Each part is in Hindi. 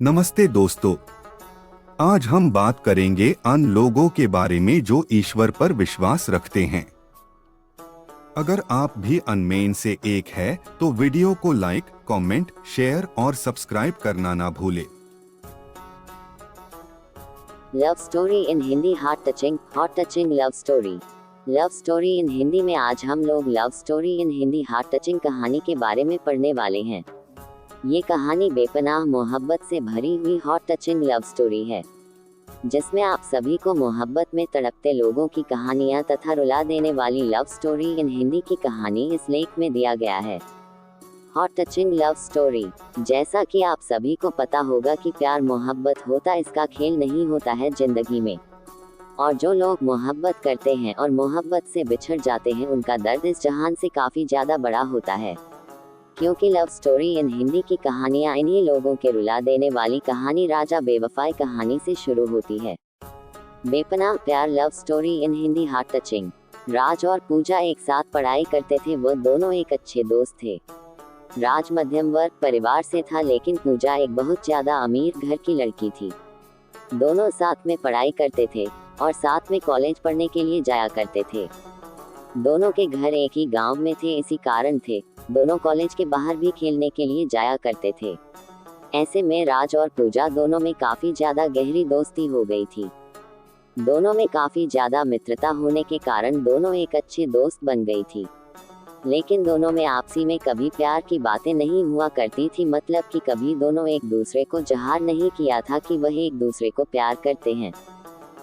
नमस्ते दोस्तों, आज हम बात करेंगे उन लोगों के बारे में जो ईश्वर पर विश्वास रखते हैं। अगर आप भी उनमें से एक है तो वीडियो को लाइक, कमेंट, शेयर और सब्सक्राइब करना ना भूले। Love story in Hindi heart touching love story. Love story in Hindi में आज हम लोग love story in Hindi heart touching कहानी के बारे में पढ़ने वाले हैं। ये कहानी बेपनाह मोहब्बत से भरी हुई हार्ट टचिंग लव स्टोरी है, जिसमें आप सभी को मोहब्बत में तड़पते लोगों की कहानियां तथा रुला देने वाली लव स्टोरी इन हिंदी की कहानी इस लेख में दिया गया है। Heart touching love story. जैसा कि आप सभी को पता होगा कि प्यार मोहब्बत होता इसका खेल नहीं होता है जिंदगी में, और जो लोग मोहब्बत करते हैं और मोहब्बत से बिछड़ जाते हैं उनका दर्द इस जहान से काफी ज्यादा बड़ा होता है, क्योंकि लव स्टोरी इन हिंदी की कहानियां इन्हीं लोगों के रुला देने वाली कहानी राजा बेवफाई कहानी से शुरू होती है। बेपनाह प्यार love story in Hindi heart touching. Raj और पूजा एक साथ पढ़ाई करते थे। वह दोनों एक अच्छे दोस्त थे। राज मध्यम वर्ग परिवार से था, लेकिन पूजा एक बहुत ज्यादा अमीर घर की लड़की थी। दोनों साथ में पढ़ाई करते थे और साथ में कॉलेज पढ़ने के लिए जाया करते थे। दोनों के घर एक ही गांव में थे, इसी कारण थे दोनों कॉलेज के बाहर भी खेलने के लिए जाया करते थे। ऐसे में राज और पूजा दोनों में काफी ज्यादा गहरी दोस्ती हो गई थी। दोनों में काफी ज्यादा मित्रता होने के कारण दोनों एक अच्छे दोस्त बन गई थी। लेकिन दोनों में आपसी में कभी प्यार की बातें नहीं हुआ करती थी, मतलब कि कभी दोनों एक दूसरे को ज़ाहिर नहीं किया था कि वह एक दूसरे को प्यार करते हैं।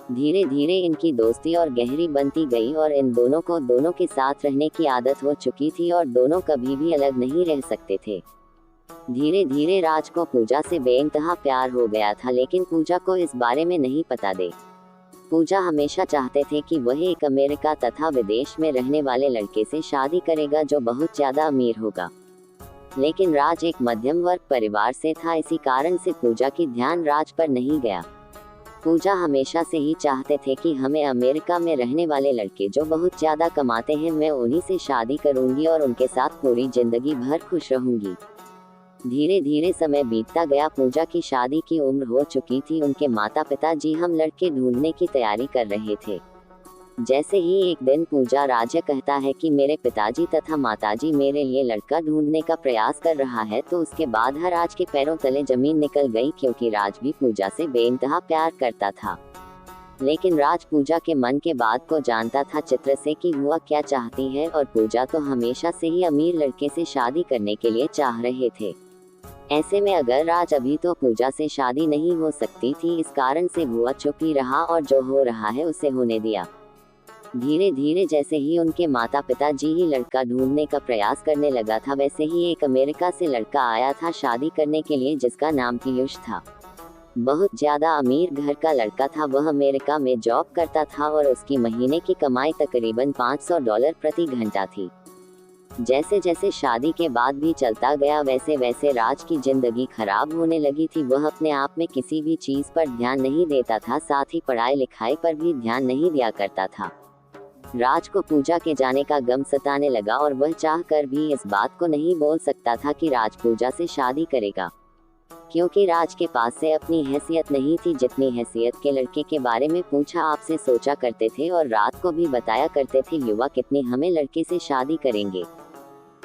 धीरे धीरे इनकी दोस्ती और गहरी बनती गई और इन दोनों को दोनों के साथ रहने की आदत हो चुकी थी और दोनों कभी भी अलग नहीं रह सकते थे। धीरे धीरे राज को पूजा से बेइंतहा प्यार हो गया था, लेकिन पूजा को इस बारे में नहीं पता दे। पूजा हमेशा चाहते थे कि वह एक अमेरिका तथा विदेश में रहने वाले लड़के से शादी करेगा जो बहुत ज्यादा अमीर होगा, लेकिन राज एक मध्यम वर्ग परिवार से था, इसी कारण से पूजा की ध्यान राज पर नहीं गया। पूजा हमेशा से ही चाहते थे कि हमें अमेरिका में रहने वाले लड़के जो बहुत ज्यादा कमाते हैं, मैं उन्हीं से शादी करूंगी और उनके साथ पूरी जिंदगी भर खुश रहूंगी। धीरे धीरे समय बीतता गया। पूजा की शादी की उम्र हो चुकी थी। उनके माता पिता जी हम लड़के ढूंढने की तैयारी कर रहे थे। जैसे ही एक दिन पूजा राज कहता है कि मेरे पिताजी तथा माताजी मेरे लिए लड़का ढूंढने का प्रयास कर रहा है, तो उसके बाद हर राज के पैरों तले जमीन निकल गई, क्योंकि राज भी पूजा से बेइंतहा प्यार करता था। लेकिन राज पूजा के मन के बात को जानता था चित्र से कि हुआ क्या चाहती है, और पूजा तो हमेशा से ही अमीर लड़के से शादी करने के लिए चाह रहे थे। ऐसे में अगर राज अभी तो पूजा से शादी नहीं हो सकती थी, इस कारण से हुआ चुप ही रहा और जो हो रहा है उसे होने दिया। धीरे धीरे जैसे ही उनके माता पिता जी ही लड़का ढूंढने का प्रयास करने लगा था, वैसे ही एक अमेरिका से लड़का आया था शादी करने के लिए, जिसका नाम पीयूष था। बहुत ज्यादा अमीर घर का लड़का था। वह अमेरिका में जॉब करता था और उसकी महीने की कमाई तकरीबन $500 प्रति घंटा थी। जैसे जैसे शादी के बाद भी चलता गया, वैसे वैसे राज की जिंदगी खराब होने लगी थी। वह अपने आप में किसी भी चीज पर ध्यान नहीं देता था, साथ ही पढ़ाई लिखाई पर भी ध्यान नहीं दिया करता था। राज को पूजा के जाने का गम सताने लगा और वह चाह कर भी इस बात को नहीं बोल सकता था कि राज पूजा से शादी करेगा, क्योंकि राज के पास से अपनी हैसियत नहीं थी, जितनी हैसियत के लड़के के बारे में पूजा आपसे सोचा करते थे और रात को भी बताया करते थे, युवा कितनी हमें लड़के से शादी करेंगे।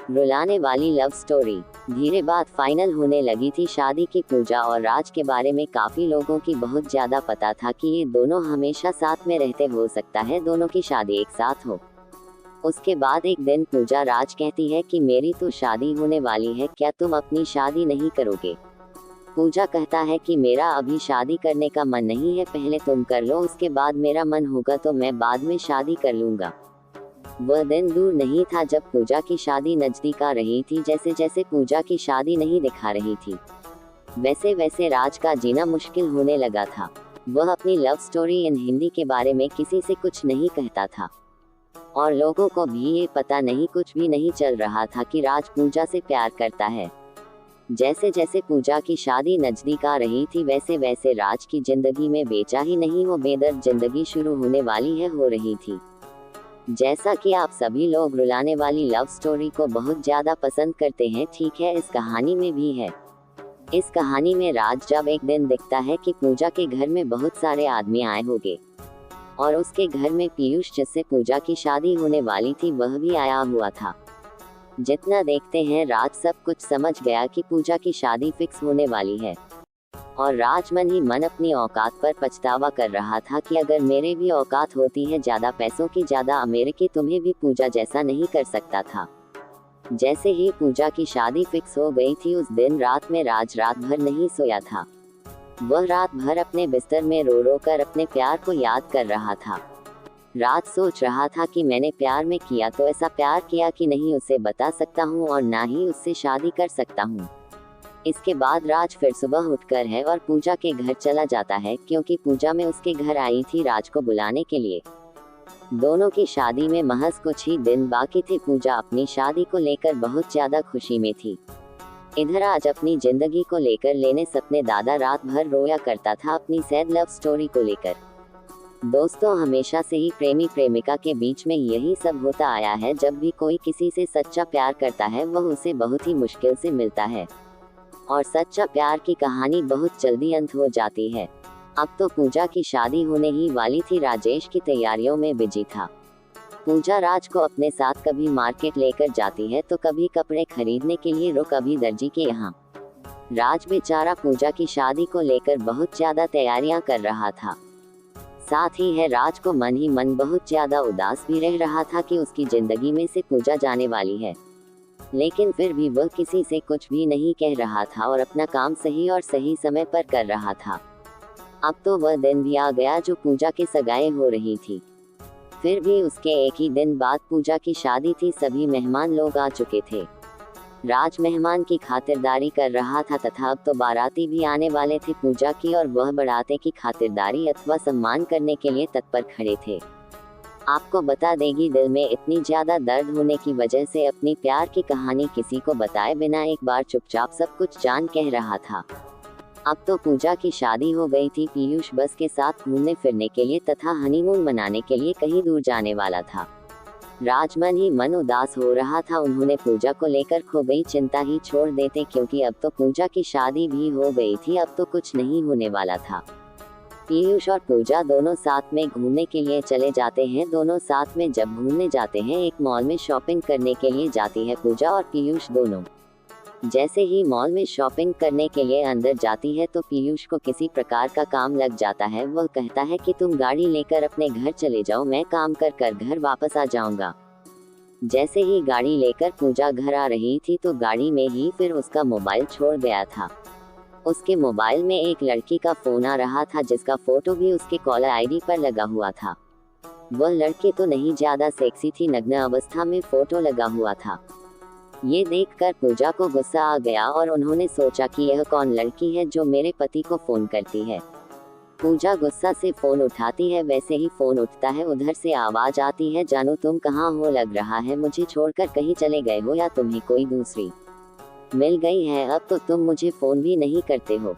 रुलाने वाली लव स्टोरी। धीरे बात फाइनल होने लगी थी शादी की। पूजा और राज के बारे में काफी लोगों की बहुत ज्यादा पता था कि ये दोनों हमेशा साथ में रहते, हो सकता है दोनों की शादी एक साथ हो। उसके बाद एक दिन पूजा राज कहती है कि मेरी तो शादी होने वाली है, क्या तुम अपनी शादी नहीं करोगे? पूजा कहता है कि मेरा अभी शादी करने का मन नहीं है, पहले तुम कर लो, उसके बाद मेरा मन होगा तो मैं बाद में शादी कर लूंगा। वह दिन दूर नहीं था जब पूजा की शादी नजदीक आ रही थी। जैसे जैसे पूजा की शादी नहीं दिखा रही थी, वैसे वैसे राज का जीना मुश्किल होने लगा था। वह अपनी लव स्टोरी इन हिंदी के बारे में किसी से कुछ नहीं कहता था और लोगों को भी ये पता नहीं, कुछ भी नहीं चल रहा था कि राज पूजा से प्यार करता है। जैसे जैसे पूजा की शादी नजदीक आ रही थी, वैसे वैसे राज की जिंदगी में बेचाही नहीं, वो बेदर्द जिंदगी शुरू होने वाली है, हो रही थी। जैसा कि आप सभी लोग रुलाने वाली लव स्टोरी को बहुत ज्यादा पसंद करते हैं, ठीक है, इस कहानी में भी है। इस कहानी में राज जब एक दिन दिखता है कि पूजा के घर में बहुत सारे आदमी आए होंगे और उसके घर में पीयूष जिससे पूजा की शादी होने वाली थी वह भी आया हुआ था। जितना देखते हैं राज सब कुछ समझ गया कि पूजा की शादी फिक्स होने वाली है और राज मन ही मन अपनी औकात पर पछतावा कर रहा था कि अगर मेरे भी औकात होती है ज्यादा पैसों की ज्यादा अमेरिकी तुम्हें भी पूजा जैसा नहीं कर सकता था। जैसे ही पूजा की शादी फिक्स हो गई थी उस दिन रात में राज रात भर नहीं सोया था। वह रात भर अपने बिस्तर में रो रो कर अपने प्यार को याद कर रहा था। राज सोच रहा था कि मैंने प्यार में किया तो ऐसा प्यार किया कि नहीं उसे बता सकता हूँ और ना ही उससे शादी कर सकता हूँ। इसके बाद राज फिर सुबह उठकर है और पूजा के घर चला जाता है क्योंकि पूजा में उसके घर आई थी राज को बुलाने के लिए। दोनों की शादी में महज कुछ ही दिन बाकी थे। पूजा अपनी शादी को लेकर बहुत ज्यादा खुशी में थी। इधर आज अपनी जिंदगी को लेकर लेने सपने दादा रात भर रोया करता था अपनी सैड लव स्टोरी को लेकर। दोस्तों हमेशा से ही प्रेमी प्रेमिका के बीच में यही सब होता आया है। जब भी कोई किसी से सच्चा प्यार करता है वह उसे बहुत ही मुश्किल से मिलता है और सच्चा प्यार की कहानी बहुत जल्दी अंत हो जाती है। अब तो पूजा की शादी होने ही वाली थी। राजेश की तैयारियों में बिजी था। पूजा राज को अपने साथ कभी मार्केट लेकर जाती है तो कभी कपड़े खरीदने के लिए कभी दर्जी के यहाँ। राज बेचारा पूजा की शादी को लेकर बहुत ज्यादा तैयारियां कर रहा था। साथ ही है राज को मन ही मन बहुत ज्यादा उदास भी रह रहा था कि उसकी जिंदगी में से पूजा जाने वाली है, लेकिन फिर भी वह किसी से कुछ भी नहीं कह रहा था और अपना काम सही और सही समय पर कर रहा था। अब तो वह दिन भी आ गया जो पूजा की सगाई हो रही थी। फिर भी उसके एक ही दिन बाद पूजा की शादी थी। सभी मेहमान लोग आ चुके थे। राज मेहमान की खातिरदारी कर रहा था तथा अब तो बाराती भी आने वाले थे पूजा की और वह बाराते की खातिरदारी अथवा सम्मान करने के लिए तत्पर खड़े थे। आपको बता देगी दिल में इतनी ज्यादा दर्द होने की वजह से अपनी प्यार की कहानी किसी को बताए बिना एक बार चुपचाप सब कुछ जान कह रहा था। अब तो पूजा की शादी हो गई थी। पीयूष बस के साथ घूमने फिरने के लिए तथा हनीमून मनाने के लिए कहीं दूर जाने वाला था। राज मन ही मन उदास हो रहा था। उन्होंने पूजा को लेकर खो गई चिंता ही छोड़ देते क्योंकि अब तो पूजा की शादी भी हो गई थी। अब तो कुछ नहीं होने वाला था। पीयूष और पूजा दोनों साथ में घूमने के लिए चले जाते हैं। दोनों साथ में जब घूमने जाते हैं एक मॉल में शॉपिंग करने के लिए जाती है पूजा और पीयूष दोनों। जैसे ही मॉल में शॉपिंग करने के लिए अंदर जाती है तो पीयूष को किसी प्रकार का काम लग जाता है। वह कहता है कि तुम गाड़ी लेकर अपने घर चले जाओ, मैं काम कर कर घर वापस आ जाऊंगा। जैसे ही गाड़ी लेकर पूजा घर आ रही थी तो गाड़ी में ही फिर उसका मोबाइल छोड़ गया था। उसके मोबाइल में एक लड़की का फोन आ रहा था जिसका फोटो भी उसके कॉलर आईडी पर लगा हुआ था। वह लड़की तो नहीं ज्यादा सेक्सी थी, नग्न अवस्था में फोटो लगा हुआ था। ये देखकर पूजा को गुस्सा आ गया और उन्होंने सोचा कि यह कौन लड़की है जो मेरे पति को फोन करती है। पूजा गुस्सा से फोन उठाती है। वैसे ही फोन उठता है उधर से आवाज आती है, जानू तुम कहाँ हो, लग रहा है मुझे छोड़कर कहीं चले गए हो या तुम्हें कोई दूसरी मिल गई है, अब तो तुम मुझे फोन भी नहीं करते हो।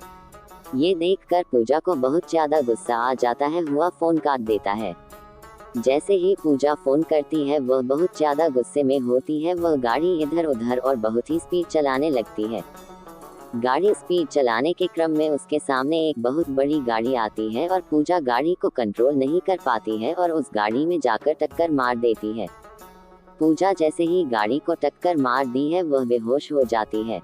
ये देखकर पूजा को बहुत ज्यादा गुस्सा आ जाता है। हुआ फोन काट देता है। जैसे ही पूजा फोन करती है वह बहुत ज्यादा गुस्से में होती है। वह गाड़ी इधर उधर और बहुत ही स्पीड चलाने लगती है। गाड़ी स्पीड चलाने के क्रम में उसके सामने एक बहुत बड़ी गाड़ी आती है और पूजा गाड़ी को कंट्रोल नहीं कर पाती है और उस गाड़ी में जाकर टक्कर मार देती है। पूजा जैसे ही गाड़ी को टक्कर मार दी है वह बेहोश हो जाती है।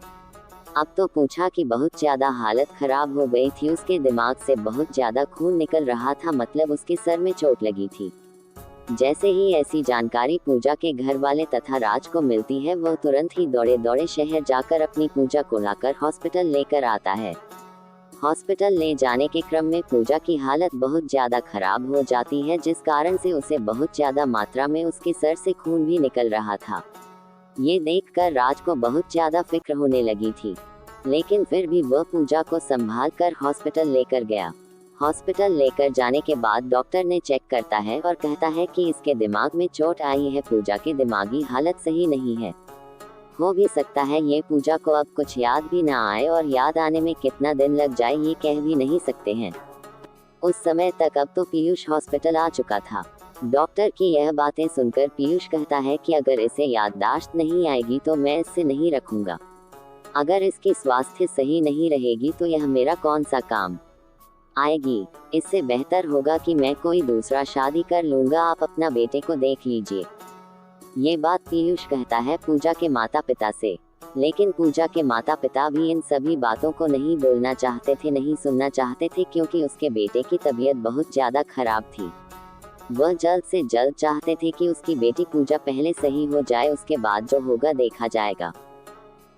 अब तो पूजा की बहुत ज्यादा हालत खराब हो गई थी। उसके दिमाग से बहुत ज्यादा खून निकल रहा था, मतलब उसके सर में चोट लगी थी। जैसे ही ऐसी जानकारी पूजा के घर वाले तथा राज को मिलती है वह तुरंत ही दौड़े दौड़े शहर जाकर अपनी पूजा को लाकर हॉस्पिटल लेकर आता है। हॉस्पिटल ले जाने के क्रम में पूजा की हालत बहुत ज्यादा खराब हो जाती है जिस कारण से उसे बहुत ज्यादा मात्रा में उसके सर से खून भी निकल रहा था। ये देखकर राज को बहुत ज्यादा फिक्र होने लगी थी, लेकिन फिर भी वह पूजा को संभाल कर हॉस्पिटल लेकर गया। हॉस्पिटल लेकर जाने के बाद डॉक्टर ने चेक करता है और कहता है कि इसके दिमाग में चोट आई है। पूजा की दिमागी हालत सही नहीं है। हो भी सकता है ये पूजा को अब कुछ याद भी ना आए और याद आने में कितना दिन लग जाए ये कह भी नहीं सकते हैं। उस समय तक अब तो पीयूष हॉस्पिटल आ चुका था। डॉक्टर की यह बातें सुनकर पीयूष कहता है कि अगर इसे याददाश्त नहीं आएगी तो मैं इससे नहीं रखूंगा। अगर इसकी स्वास्थ्य सही नहीं रहेगी तो यह मेरा कौन सा काम आएगी। इससे बेहतर होगा कि मैं कोई दूसरा शादी कर लूंगा, आप अपना बेटे को देख लीजिए। ये बात पीयूष कहता है पूजा के माता पिता से। लेकिन पूजा के माता पिता भी इन सभी बातों को नहीं बोलना चाहते थे, नहीं सुनना चाहते थे, क्योंकि उसके बेटे की तबीयत बहुत ज्यादा खराब थी। वह जल्द से जल्द चाहते थे कि उसकी बेटी पूजा पहले सही हो जाए, उसके बाद जो होगा देखा जाएगा।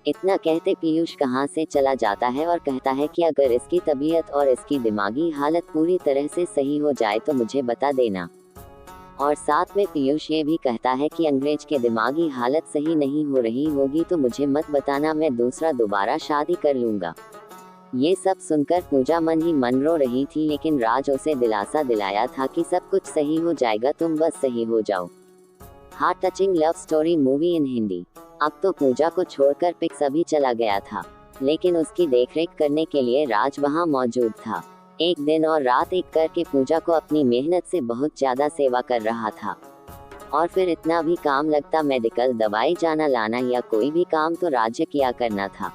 इतना कहते पीयूष कहाँ से चला जाता है और कहता है कि अगर इसकी तबीयत और इसकी दिमागी हालत पूरी तरह से सही हो जाए तो मुझे बता देना। और साथ में पीयूष ये भी कहता है कि अंग्रेज के दिमागी हालत सही नहीं हो रही होगी तो मुझे मत बताना, मैं दोबारा शादी कर लूंगा। ये सब सुनकर पूजा मन ही मन रो रही थी, लेकिन राज उसे दिलासा दिलाया था कि सब कुछ सही हो जाएगा, तुम बस सही हो जाओ। Heart touching love story movie इन हिंदी। अब तो पूजा को छोड़कर पिक्स अभी चला गया था, लेकिन उसकी देखरेख करने के लिए राज वहां मौजूद था। एक दिन और रात एक करके पूजा को अपनी मेहनत से बहुत ज्यादा सेवा कर रहा था। और फिर इतना भी काम लगता, मेडिकल, दवाई जाना लाना या कोई भी काम तो राज्य किया करना था।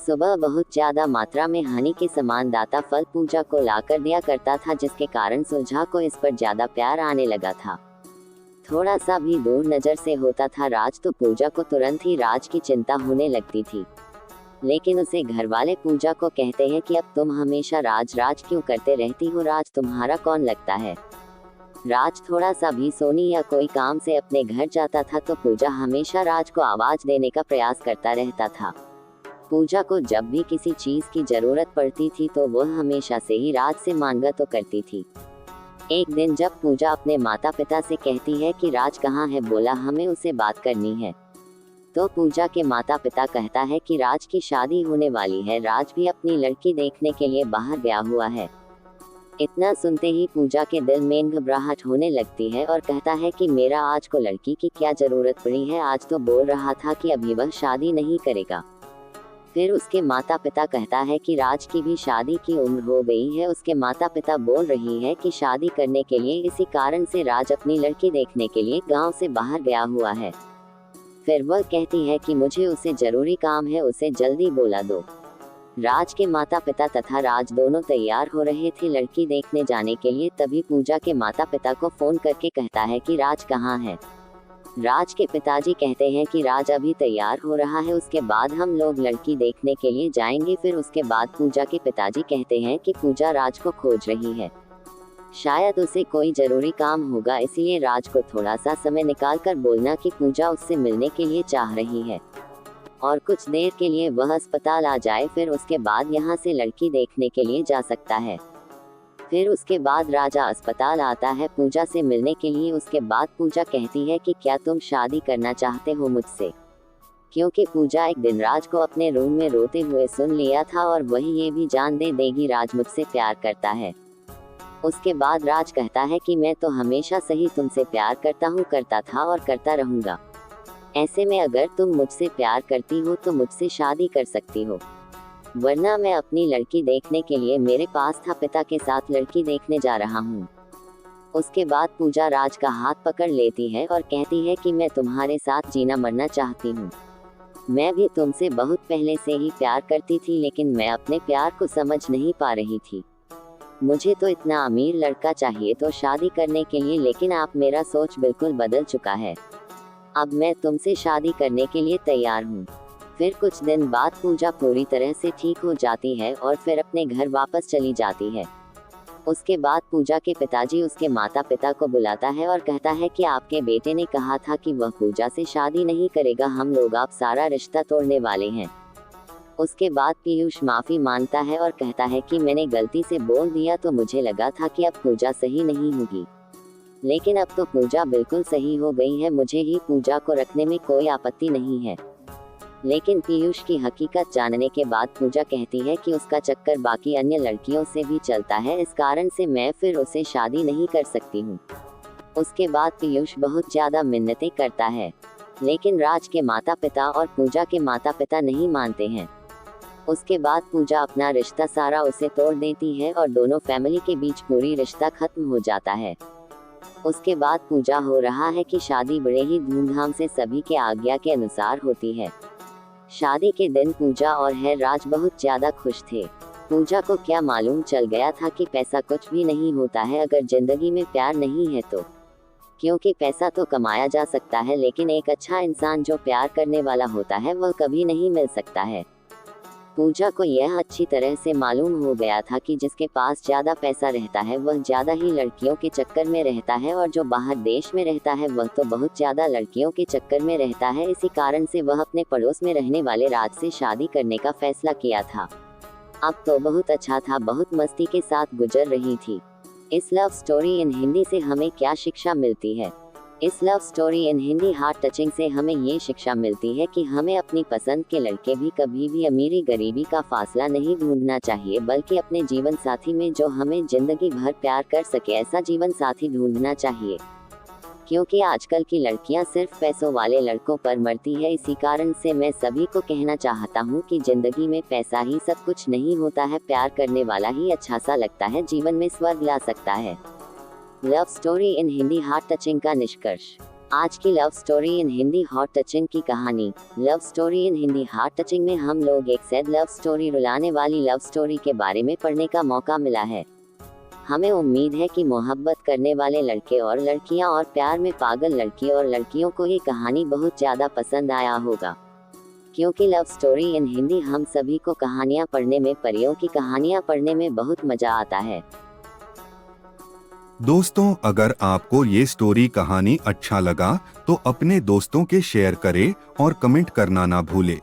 सुबह बहुत ज्यादा मात्रा में हनी के समान दाता फल पूजा को लाकर दिया करता था, जिसके कारण सुलझा को इस पर ज्यादा प्यार आने लगा था। थोड़ा सा भी दूर नजर से होता था राज तो पूजा को तुरंत ही राज की चिंता होने लगती थी। लेकिन उसे घर वाले पूजा को कहते हैं कि अब तुम हमेशा राज राज क्यों करते रहती हो, राज तुम्हारा कौन लगता है। राज थोड़ा सा भी सोनी या कोई काम से अपने घर जाता था तो पूजा हमेशा राज को आवाज देने का प्रयास करता रहता था। पूजा को जब भी किसी चीज की जरूरत पड़ती थी तो वह हमेशा से ही राज से मांगा तो करती थी। एक दिन जब पूजा अपने माता पिता से कहती है कि राज कहाँ है, बोला हमें उसे बात करनी है, तो पूजा के माता पिता कहता है कि राज की शादी होने वाली है, राज भी अपनी लड़की देखने के लिए बाहर गया हुआ है। इतना सुनते ही पूजा के दिल में घबराहट होने लगती है और कहता है कि मेरा आज को लड़की की क्या जरूरत पड़ी है, आज तो बोल रहा था कि अभी वह शादी नहीं करेगा। फिर उसके माता पिता कहता है कि राज की भी शादी की उम्र हो गई है। उसके माता पिता बोल रही है कि शादी करने के लिए, इसी कारण से राज अपनी लड़की देखने के लिए गांव से बाहर गया हुआ है। फिर वह कहती है कि मुझे उसे जरूरी काम है, उसे जल्दी बोला दो। राज के माता पिता तथा राज दोनों तैयार हो रहे थे लड़की देखने जाने के लिए, तभी पूजा के माता पिता को फोन करके कहता है कि राज कहाँ है। राज के पिताजी कहते हैं कि राज अभी तैयार हो रहा है, उसके बाद हम लोग लड़की देखने के लिए जाएंगे। फिर उसके बाद पूजा के पिताजी कहते हैं कि पूजा राज को खोज रही है, शायद उसे कोई जरूरी काम होगा, इसलिए राज को थोड़ा सा समय निकालकर बोलना कि पूजा उससे मिलने के लिए चाह रही है और कुछ देर के लिए वह अस्पताल आ जाए, फिर उसके बाद यहाँ से लड़की देखने के लिए जा सकता है। फिर उसके बाद राजा अस्पताल आता है पूजा से मिलने के लिए। उसके बाद पूजा कहती है कि क्या तुम शादी करना चाहते हो मुझसे, क्योंकि पूजा एक दिन राज को अपने रूम में रोते हुए सुन लिया था और वही ये भी जान दे देगी राज मुझसे प्यार करता है। उसके बाद राज कहता है कि मैं तो हमेशा से ही तुमसे प्यार करता हूँ, करता था और करता रहूंगा। ऐसे में अगर तुम मुझसे प्यार करती हो तो मुझसे शादी कर सकती हो, वरना मैं अपनी लड़की देखने के लिए मेरे पास था पिता के साथ लड़की देखने जा रहा हूँ। उसके बाद पूजा राज का हाथ पकड़ लेती है और कहती है कि मैं तुम्हारे साथ जीना मरना चाहती हूँ। मैं भी तुमसे बहुत पहले से ही प्यार करती थी, लेकिन मैं अपने प्यार को समझ नहीं पा रही थी। मुझे तो इतना अमीर लड़का चाहिए तो शादी करने के लिए, लेकिन आप मेरा सोच बिल्कुल बदल चुका है। अब मैं तुमसे शादी करने के लिए तैयार हूँ। फिर कुछ दिन बाद पूजा पूरी तरह से ठीक हो जाती है और फिर अपने घर वापस चली जाती है। उसके बाद पूजा के पिताजी उसके माता पिता को बुलाता है और कहता है कि आपके बेटे ने कहा था कि वह पूजा से शादी नहीं करेगा, हम लोग आप सारा रिश्ता तोड़ने वाले हैं। उसके बाद पीयूष माफी मांगता है और कहता है कि मैंने गलती से बोल दिया, तो मुझे लगा था कि अब पूजा सही नहीं होगी, लेकिन अब तो पूजा बिल्कुल सही हो गई है, मुझे ही पूजा को रखने में कोई आपत्ति नहीं है। लेकिन पीयूष की हकीकत जानने के बाद पूजा कहती है कि उसका चक्कर बाकी अन्य लड़कियों से भी चलता है, इस कारण से मैं फिर उसे शादी नहीं कर सकती हूँ। उसके बाद पीयूष बहुत ज्यादा मिन्नतें करता है, लेकिन राज के माता पिता और पूजा के माता पिता नहीं मानते हैं। उसके बाद पूजा अपना रिश्ता सारा उसे तोड़ देती है और दोनों फैमिली के बीच पूरी रिश्ता खत्म हो जाता है। उसके बाद पूजा हो रहा है कि शादी बड़े ही धूमधाम से सभी के आज्ञा के अनुसार होती है। शादी के दिन पूजा और हैराज बहुत ज्यादा खुश थे। पूजा को क्या मालूम चल गया था कि पैसा कुछ भी नहीं होता है अगर जिंदगी में प्यार नहीं है तो। क्योंकि पैसा तो कमाया जा सकता है लेकिन एक अच्छा इंसान जो प्यार करने वाला होता है वह कभी नहीं मिल सकता है। पूजा को यह अच्छी तरह से मालूम हो गया था कि जिसके पास ज्यादा पैसा रहता है वह ज्यादा ही लड़कियों के चक्कर में रहता है और जो बाहर देश में रहता है वह तो बहुत ज्यादा लड़कियों के चक्कर में रहता है। इसी कारण से वह अपने पड़ोस में रहने वाले राज से शादी करने का फैसला किया था। अब तो बहुत अच्छा था, बहुत मस्ती के साथ गुजर रही थी। इस लव स्टोरी इन हिंदी से हमें क्या शिक्षा मिलती है? इस love story in Hindi heart touching से हमें ये शिक्षा मिलती है कि हमें अपनी पसंद के लड़के भी कभी भी अमीरी गरीबी का फासला नहीं ढूंढना चाहिए, बल्कि अपने जीवन साथी में जो हमें जिंदगी भर प्यार कर सके ऐसा जीवन साथी ढूंढना चाहिए। क्योंकि आजकल की लड़कियां सिर्फ पैसों वाले लड़कों पर मरती है। इसी कारण से मैं सभी को कहना चाहता हूं कि जिंदगी में पैसा ही सब कुछ नहीं होता है, प्यार करने वाला ही अच्छा सा लगता है, जीवन में स्वर्ग ला सकता है। Love story in Hindi heart touching का निष्कर्ष। आज की love story in Hindi heart touching की कहानी। Love story in Hindi heart touching में हम लोग एक सैड लव स्टोरी, रुलाने वाली लव स्टोरी के बारे में पढ़ने का मौका मिला है। हमें उम्मीद है कि मोहब्बत करने वाले लड़के और लड़कियां और प्यार में पागल लड़की और लड़कियों को ये कहानी बहुत ज़्यादा पसंद आया होगा। क्योंकि लव स्टोरी इन हिंदी हम सभी को कहानियाँ पढ़ने में, परियों की कहानियाँ पढ़ने में बहुत मज़ा आता है। दोस्तों, अगर आपको ये स्टोरी कहानी अच्छा लगा तो अपने दोस्तों के शेयर करें और कमेंट करना ना भूलें।